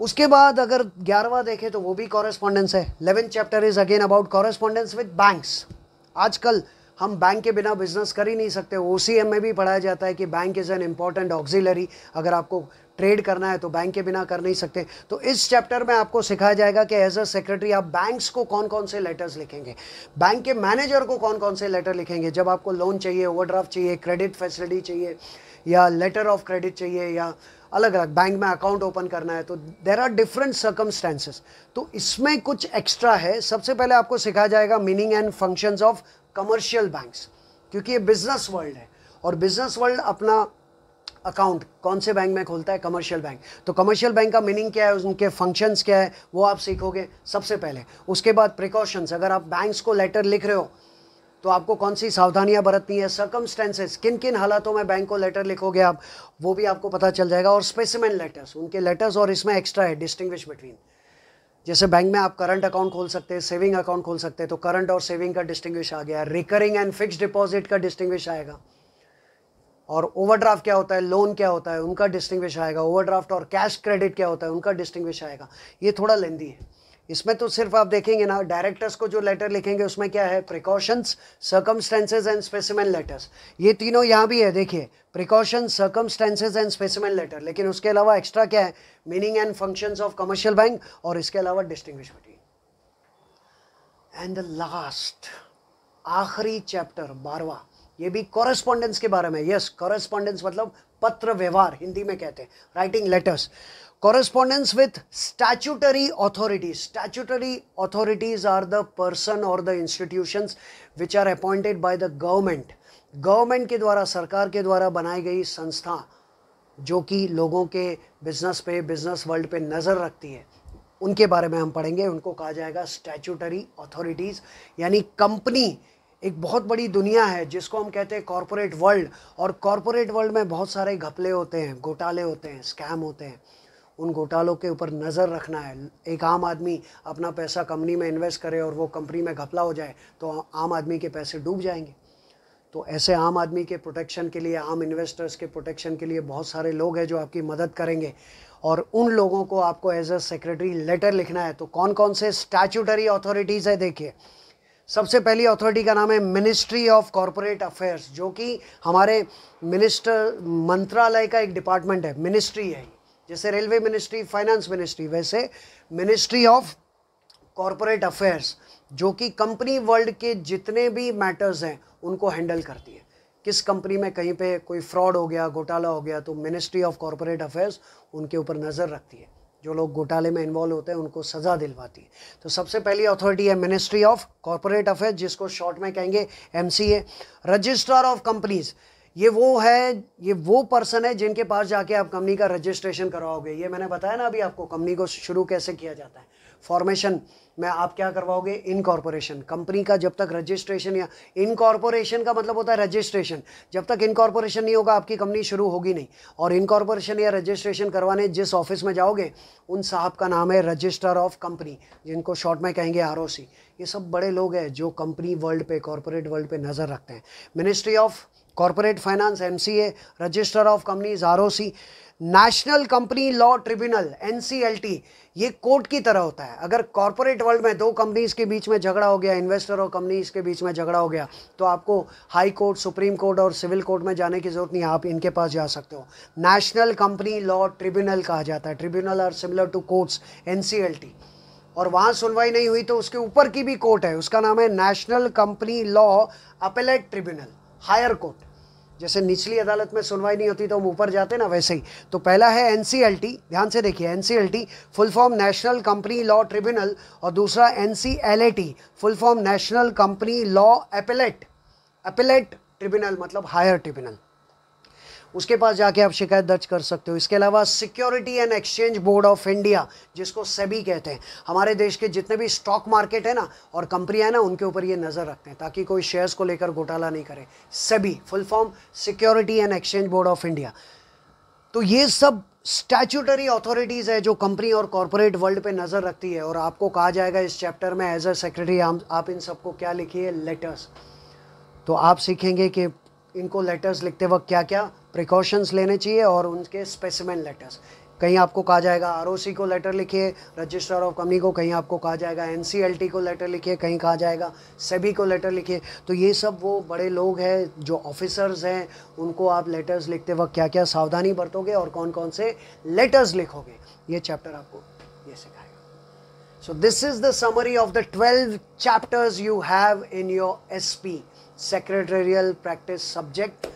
उसके बाद अगर 11वां देखें तो वो भी कॉरेस्पॉन्डेंस है। 11th chapter is again about correspondence with banks. आजकल हम बैंक के बिना बिजनेस कर ही नहीं सकते। OCM में भी पढ़ाया जाता है कि bank is an important auxiliary. अगर आपको ट्रेड करना है तो बैंक के बिना कर नहीं सकते। तो इस चैप्टर में आपको सिखाया जाएगा कि एज अ सेक्रेटरी आप बैंक्स को कौन कौन से लेटर्स लिखेंगे, बैंक के मैनेजर को कौन कौन से लेटर लिखेंगे जब आपको लोन चाहिए, ओवरड्राफ्ट चाहिए, क्रेडिट फैसिलिटी चाहिए, या लेटर ऑफ क्रेडिट चाहिए, या अलग अलग बैंक में अकाउंट ओपन करना है। तो देर आर डिफरेंट सर्कमस्टेंसेस। तो इसमें कुछ एक्स्ट्रा है। सबसे पहले आपको सिखाया जाएगा meaning and functions of commercial banks, क्योंकि ये बिजनेस वर्ल्ड है, और बिजनेस वर्ल्ड अपना अकाउंट कौन से बैंक में खोलता है, कमर्शियल बैंक। तो कमर्शियल बैंक का मीनिंग क्या है, उनके फंक्शंस क्या है, वो आप सीखोगे सबसे पहले। उसके बाद प्रिकॉशंस, अगर आप बैंक्स को लेटर लिख रहे हो तो आपको कौन सी सावधानियां बरतनी है। सर्कमस्टेंसेस, किन किन हालातों में बैंक को लेटर लिखोगे आप, वो भी आपको पता चल जाएगा। और स्पेसिमेन लेटर्स, उनके लेटर्स, और इसमें एक्स्ट्रा है डिस्टिंग्विश बिटवीन। जैसे बैंक में आप करंट अकाउंट खोल सकते हैं, सेविंग अकाउंट खोल सकते हैं, तो करंट और सेविंग का डिस्टिंग्विश आ गया। रिकरिंग एंड फिक्स्ड डिपॉजिट का डिस्टिंग्विश आएगा। और ओवरड्राफ्ट क्या होता है, लोन क्या होता है, उनका डिस्टिंग्विश आएगा। ओवरड्राफ्ट और कैश क्रेडिट क्या होता है, उनका डिस्टिंग्विश आएगा। ये थोड़ा लेंदी है। इसमें तो सिर्फ आप देखेंगे ना, डायरेक्टर्स को जो लेटर लिखेंगे उसमें क्या है, precautions, circumstances and specimen letters. ये तीनों यहाँ भी है, देखिए, precautions, circumstances and specimen letter. लेकिन उसके अलावा एक्स्ट्रा क्या है, meaning and functions of commercial bank, और इसके अलावा distinguish between. And the last, आखिरी चैप्टर 12वां, ये भी कॉरेस्पॉन्डेंस के बारे में। यस, कॉरेस्पॉन्डेंस मतलब पत्र व्यवहार, हिंदी में कहते हैं, writing letters. Correspondence with statutory authorities. Statutory authorities are the person or the institutions which are appointed by the government. Government के द्वारा, सरकार के द्वारा बनाई गई संस्था जो कि लोगों के बिजनेस पे, बिजनेस वर्ल्ड पे नज़र रखती है, उनके बारे में हम पढ़ेंगे। उनको कहा जाएगा स्टैट्यूटरी अथॉरिटीज़। यानी कंपनी एक बहुत बड़ी दुनिया है जिसको हम कहते हैं कॉरपोरेट वर्ल्ड। और कॉरपोरेट वर्ल्ड में बहुत सारे घपले होते हैं, घोटाले होते हैं, स्कैम होते हैं। उन घोटालों के ऊपर नज़र रखना है। एक आम आदमी अपना पैसा कंपनी में इन्वेस्ट करे और वो कंपनी में घपला हो जाए तो आम आदमी के पैसे डूब जाएंगे। तो ऐसे आम आदमी के प्रोटेक्शन के लिए, आम इन्वेस्टर्स के प्रोटेक्शन के लिए बहुत सारे लोग हैं जो आपकी मदद करेंगे, और उन लोगों को आपको एज अ सेक्रेटरी लेटर लिखना है। तो कौन कौन से स्टैट्यूटरी अथॉरिटीज़ है, देखिए। सबसे पहली अथॉरिटी का नाम है मिनिस्ट्री ऑफ कॉरपोरेट अफेयर्स, जो कि हमारे मंत्रालय का एक डिपार्टमेंट है, मिनिस्ट्री है। जैसे रेलवे मिनिस्ट्री, फाइनेंस मिनिस्ट्री, वैसे मिनिस्ट्री ऑफ कॉरपोरेट अफेयर्स, जो कि कंपनी वर्ल्ड के जितने भी मैटर्स हैं उनको हैंडल करती है। किस कंपनी में कहीं पे कोई फ्रॉड हो गया, घोटाला हो गया, तो मिनिस्ट्री ऑफ कॉरपोरेट अफेयर्स उनके ऊपर नज़र रखती है। जो लोग घोटाले में इन्वॉल्व होते हैं उनको सज़ा दिलवाती है। तो सबसे पहली अथॉरिटी है मिनिस्ट्री ऑफ कॉरपोरेट अफेयर्स, जिसको शॉर्ट में कहेंगे MCA। रजिस्ट्रार ऑफ कंपनीज, ये वो पर्सन है जिनके पास जाके आप कंपनी का रजिस्ट्रेशन करवाओगे। ये मैंने बताया ना अभी आपको, कंपनी को शुरू कैसे किया जाता है। फॉर्मेशन में आप क्या करवाओगे, इनकॉर्पोरेशन। कंपनी का जब तक रजिस्ट्रेशन, या इनकॉर्पोरेशन का मतलब होता है रजिस्ट्रेशन, जब तक इनकॉर्पोरेशन नहीं होगा आपकी कंपनी शुरू होगी नहीं। और इनकॉर्पोरेशन या रजिस्ट्रेशन करवाने जिस ऑफिस में जाओगे उन साहब का नाम है रजिस्ट्रार ऑफ कंपनी, जिनको शॉर्ट में कहेंगे ROC। ये सब बड़े लोग हैं जो कंपनी वर्ल्ड पे, कॉर्पोरेट वर्ल्ड पे नज़र रखते हैं। Ministry of corporate finance MCA, register of companies ROC। National company law tribunal NCLT, ये कोर्ट की तरह होता है। अगर कॉर्पोरेट वर्ल्ड में दो कंपनीज के बीच में झगड़ा हो गया, इन्वेस्टर और कंपनीज के बीच में झगड़ा हो गया, तो आपको हाई कोर्ट, सुप्रीम कोर्ट और सिविल कोर्ट में जाने की जरूरत नहीं है, आप इनके पास जा सकते हो। नेशनल कंपनी लॉ ट्रिब्यूनल कहा जाता है। Tribunal are similar to courts, NCLT। और वहाँ सुनवाई नहीं हुई तो उसके ऊपर की भी कोर्ट है, उसका नाम है national company law appellate tribunal, higher court. जैसे निचली अदालत में सुनवाई नहीं होती तो हम ऊपर जाते ना, वैसे ही। तो पहला है NCLT, ध्यान से देखिए, NCLT full form national company law tribunal, और दूसरा NCLAT full form national company law appellate tribunal मतलब हायर ट्रिब्यूनल, उसके पास जाके आप शिकायत दर्ज कर सकते हो। इसके अलावा security and exchange board of India, जिसको सेबी कहते हैं, हमारे देश के जितने भी स्टॉक मार्केट है ना और कंपनियां हैं ना, उनके ऊपर ये नज़र रखते हैं ताकि कोई शेयर्स को लेकर घोटाला नहीं करे। SEBI full form security and exchange board of India. तो ये सब स्टैट्यूटरी अथॉरिटीज़ है जो कंपनी और कॉरपोरेट वर्ल्ड पे नज़र रखती है। और आपको कहा जाएगा इस चैप्टर में एज अ सेक्रेटरी आप इन सबको क्या लिखिए, लेटर्स। तो आप सीखेंगे कि इनको लेटर्स लिखते वक्त क्या क्या प्रिकॉशंस लेने चाहिए और उनके स्पेसिमेन लेटर्स। कहीं आपको कहा जाएगा आरओसी को लेटर लिखिए, रजिस्ट्रार ऑफ कंपनी को, कहीं आपको कहा जाएगा एनसीएलटी को लेटर लिखिए, कहीं कहा जाएगा सेबी को लेटर लिखिए। तो ये सब वो बड़े लोग हैं जो ऑफिसर्स हैं, उनको आप लेटर्स लिखते वक्त क्या क्या सावधानी बरतोगे और कौन कौन से लेटर्स लिखोगे, ये चैप्टर आपको ये सिखाएगा। So this is the summary of the 12 chapters you have in your SP, secretarial practice subject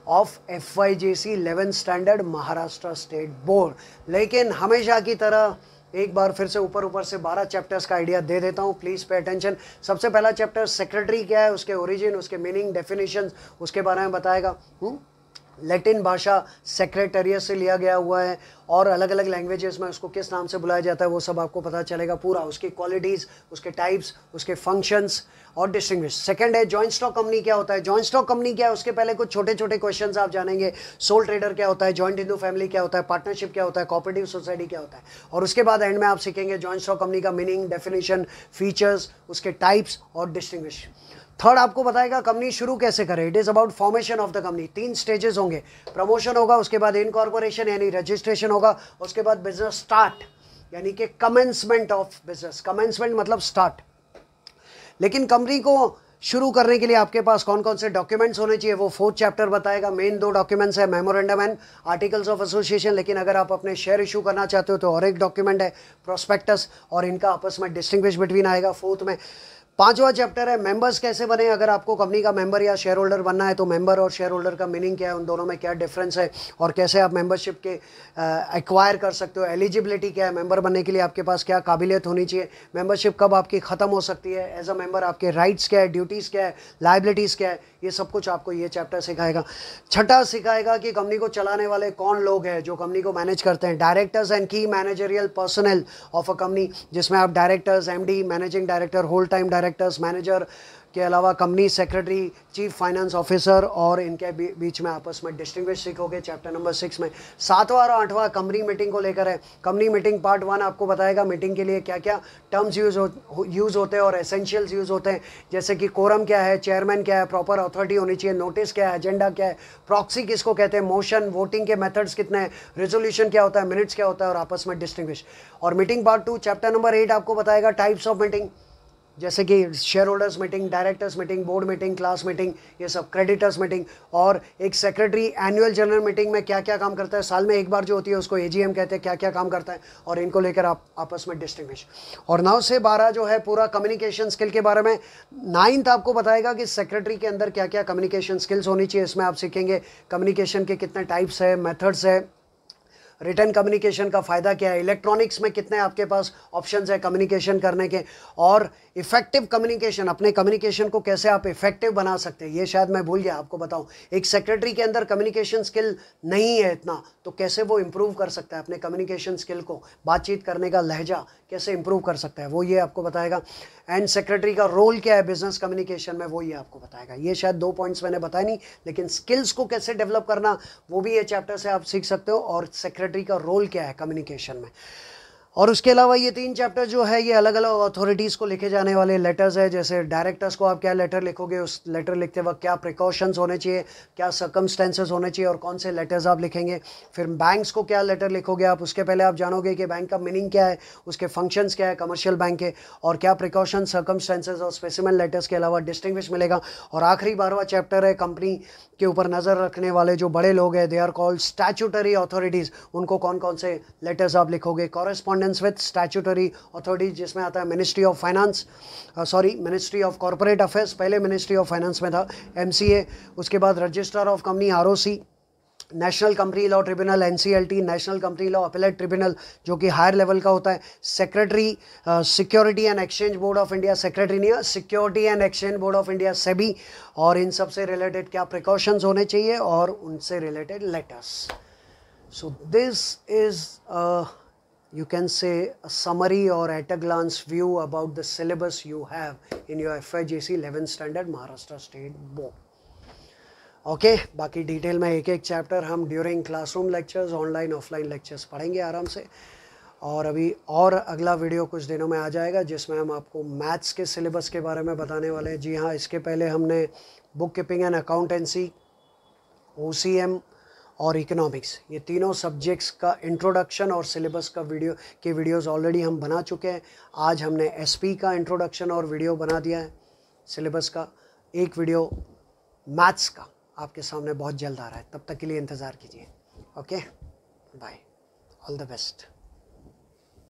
of FYJC 11th standard Maharashtra state board. लेकिन हमेशा की तरह एक बार फिर से ऊपर से 12 चैप्टर्स का आइडिया दे देता हूँ, प्लीज़ पे अटेंशन। सबसे पहला चैप्टर सेक्रेटरी क्या है, उसके ओरिजिन, उसके मीनिंग, डेफिनेशन, उसके बारे में बताएगा। लैटिन भाषा सेक्रेटेरियट से लिया गया हुआ है और अलग अलग लैंग्वेजेस में उसको किस नाम से बुलाया जाता है वो सब आपको पता चलेगा पूरा, उसकी क्वालिटीज़, उसके टाइप्स, उसके फंक्शंस और डिस्टिंग्विश। सेकंड है जॉइंट स्टॉक कंपनी क्या होता है। जॉइंट स्टॉक कंपनी क्या है, उसके पहले कुछ छोटे छोटे क्वेश्चंस आप जानेंगे। सोल ट्रेडर क्या होता है, जॉइंट हिंदू फैमिली क्या होता है, पार्टनरशिप क्या होता है, कोऑपरेटिव सोसाइटी क्या होता है। और उसके बाद एंड में आप सीखेंगे जॉइंट स्टॉक कंपनी का मीनिंग, डेफिनेशन, फीचर्स, उसके टाइप्स और डिस्टिंग्विश। थर्ड आपको बताएगा कंपनी शुरू कैसे करें। It is about formation of the company. 3 stages होंगे, प्रमोशन होगा, उसके बाद इनकॉर्पोरेशन यानी रजिस्ट्रेशन होगा, उसके बाद बिजनेस स्टार्ट यानी कि कमेंसमेंट ऑफ बिजनेस। कमेंसमेंट मतलब स्टार्ट। लेकिन कंपनी को शुरू करने के लिए आपके पास कौन कौन से डॉक्यूमेंट्स होने चाहिए वो 4th चैप्टर बताएगा। मेन 2 डॉक्यूमेंट्स है, memorandum and articles of association. लेकिन अगर आप अपने शेयर इशू करना चाहते हो तो और एक डॉक्यूमेंट है, प्रोस्पेक्टस, और इनका आपस में डिस्टिंग्विश बिटवीन आएगा 4th में। 5वां चैप्टर है मेंबर्स कैसे बने। अगर आपको कंपनी का मेंबर या शेयर होल्डर बनना है तो मेंबर और शेयर होल्डर का मीनिंग क्या है, उन दोनों में क्या डिफरेंस है और कैसे आप मेंबरशिप के एक्वायर कर सकते हो। एलिजिबिलिटी क्या है, मेंबर बनने के लिए आपके पास क्या काबिलियत होनी चाहिए, मेंबरशिप कब आपकी ख़त्म हो सकती है, एज अ मेंबर आपके राइट्स क्या है, ड्यूटीज़ क्या है, लाइबिलिटीज़ क्या है, ये सब कुछ आपको ये चैप्टर सिखाएगा। छठा सिखाएगा कि कंपनी को चलाने वाले कौन लोग हैं जो कंपनी को मैनेज करते हैं। Directors and key managerial personnel of a company, जिसमें आप directors, MD, managing director, whole time directors, manager के अलावा company secretary, chief finance officer और इनके बीच में आपस में डिस्टिंग्विश सीखोगे चैप्टर नंबर 6 में। 7वां और 8वां कंपनी मीटिंग को लेकर है। कंपनी मीटिंग पार्ट 1 आपको बताएगा मीटिंग के लिए क्या क्या टर्म्स यूज़ होते हैं और एसेंशियल्स यूज़ होते हैं, जैसे कि कोरम क्या है, चेयरमैन क्या है, प्रॉपर अथॉरिटी होनी चाहिए, नोटिस क्या है, एजेंडा क्या है, प्रॉक्सी किसको कहते हैं, मोशन, वोटिंग के मेथड्स कितने हैं, रेजोल्यूशन क्या होता है, मिनट्स क्या होता है और आपस में डिस्टिंग्विश। और मीटिंग पार्ट 2 चैप्टर नंबर 8 आपको बताएगा टाइप्स ऑफ मीटिंग, जैसे कि share holders meeting, directors meeting, board meeting, class meeting, ये सब, क्रेडिटर्स मीटिंग। और एक सेक्रेटरी एनुअल जनरल मीटिंग में क्या क्या काम करता है, साल में एक बार जो होती है उसको AGM कहते हैं, क्या क्या काम करता है और इनको लेकर आप आपस में डिस्टिंग्विश। और 9 से 12 जो है पूरा कम्युनिकेशन स्किल के बारे में। 9th आपको बताएगा कि सेक्रेटरी के अंदर क्या क्या कम्युनिकेशन स्किल्स होनी चाहिए। इसमें आप सीखेंगे कम्युनिकेशन के कितने टाइप्स है, मेथड्स है, रिटर्न कम्युनिकेशन का फ़ायदा क्या है, इलेक्ट्रॉनिक्स में कितने आपके पास ऑप्शंस है कम्युनिकेशन करने के, और इफेक्टिव कम्युनिकेशन, अपने कम्युनिकेशन को कैसे आप इफेक्टिव बना सकते हैं। ये शायद मैं भूल गया आपको बताऊं, एक सेक्रेटरी के अंदर कम्युनिकेशन स्किल नहीं है इतना, तो कैसे वो इम्प्रूव कर सकता है अपने कम्युनिकेशन स्किल को, बातचीत करने का लहजा कैसे इम्प्रूव कर सकता है, वो ये आपको बताएगा। एंड सेक्रेटरी का रोल क्या है बिजनेस कम्युनिकेशन में, वो ये आपको बताएगा। ये शायद 2 पॉइंट्स मैंने बताए नहीं, लेकिन स्किल्स को कैसे डेवलप करना वो भी ये चैप्टर से आप सीख सकते हो, और सेक्रेटरी का रोल क्या है कम्युनिकेशन में। और उसके अलावा ये 3 चैप्टर जो है ये अलग अलग अथॉरिटीज़ को लिखे जाने वाले लेटर्स है। जैसे डायरेक्टर्स को आप क्या लेटर लिखोगे, उस लेटर लिखते वक्त क्या प्रिकॉशंस होने चाहिए, क्या सर्कमस्टेंसेस होने चाहिए और कौन से लेटर्स आप लिखेंगे। फिर बैंक्स को क्या लेटर लिखोगे आप, उसके पहले आप जानोगे कि बैंक का मीनिंग क्या है, उसके फंक्शंस क्या है कमर्शियल बैंक के, और क्या प्रिकॉशन, सर्कमस्टेंसेस और स्पेसिमेन लेटर्स के अलावा डिस्टिंग्विश मिलेगा। और आखिरी 12वां चैप्टर है कंपनी के ऊपर नज़र रखने वाले जो बड़े लोग हैं, they are called statutory authorities, उनको कौन कौन से लेटर्स आप लिखोगे। कॉरेस्पॉन्डेंस विद स्टैट्यूटरी अथॉरिटीज, जिसमें आता है ministry of finance, ministry of corporate affairs, पहले मिनिस्ट्री ऑफ फाइनेंस में था, MCA, उसके बाद registrar of company ROC, national company law tribunal NCLT, national company law appellate tribunal जो कि हायर लेवल का होता है, secretary security and exchange board of India, secretary नहीं, security and exchange board of India SEBI, और इन सब से रिलेटेड क्या प्रिकॉशंस होने चाहिए और उनसे related letters. So this is you can say a summary or at a glance view about the syllabus you have in your FYGC 11th standard Maharashtra State Board. Okay बाकी detail में एक एक chapter हम during classroom lectures, online offline lectures पढ़ेंगे आराम से. और अभी और अगला वीडियो कुछ दिनों में आ जाएगा जिसमें हम आपको मैथ्स के सिलेबस के बारे में बताने वाले हैं. जी हाँ, इसके पहले हमने book keeping and accountancy, OCM और इकोनॉमिक्स, ये तीनों सब्जेक्ट्स का इंट्रोडक्शन और सिलेबस का वीडियोस ऑलरेडी हम बना चुके हैं. आज हमने SP का इंट्रोडक्शन और वीडियो बना दिया है. सिलेबस का एक वीडियो मैथ्स का आपके सामने बहुत जल्द आ रहा है. तब तक के लिए इंतज़ार कीजिए. Okay, bye, all the best.